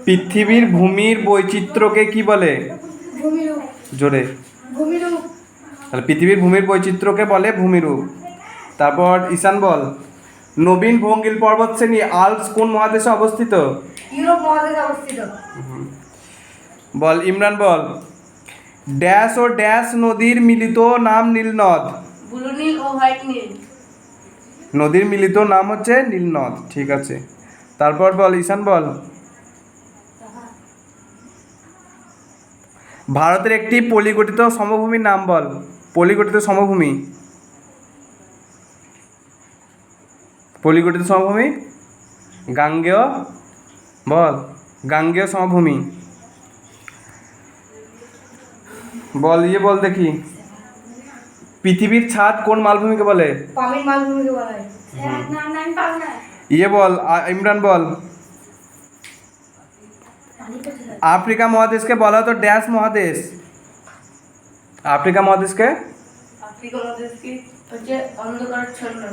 পৃথিবীর ভূমির বৈচিত্র্যকে কি বলে? ভূমিরূপ। জোরে। ভূমিরূপ। তাহলে পৃথিবীর ভূমির বৈচিত্র্যকে বলে ভূমিরূপ। তারপর ঈশান বল, নবীন ভঙ্গিল পর্বত শ্রেণী আল্পস কোন মহাদেশে অবস্থিত? ইউরোপ মহাদেশে অবস্থিত। বল ইমরান বল, ড্যাশ ও ড্যাশ নদীর মিলিত নাম নীলনদ। ব্লু নীল ও হোয়াইট নীল। নদীর মিলিত নাম হচ্ছে নীলনদ, ঠিক আছে। তারপর বল ঈশান বল, ভারতের একটি পলিগঠিত সমভূমির নাম বল। পলিগঠিত সমভূমি, পলিগঠিত সমভূমি গাঙ্গেয়, বল গাঙ্গেয় সমভূমি। বল বল দেখি, পৃথিবীর ছাদ কোন মালভূমিকে বলে? পামির মালভূমিকে বলা হয়। বল ইমরান বল, আফ্রিকা মহাদেশকে বলা হতো ড্যাশ মহাদেশ। আফ্রিকা মহাদেশকে আফ্রিকা মহাদেশকে হচ্ছে অন্ধকারাচ্ছন্ন।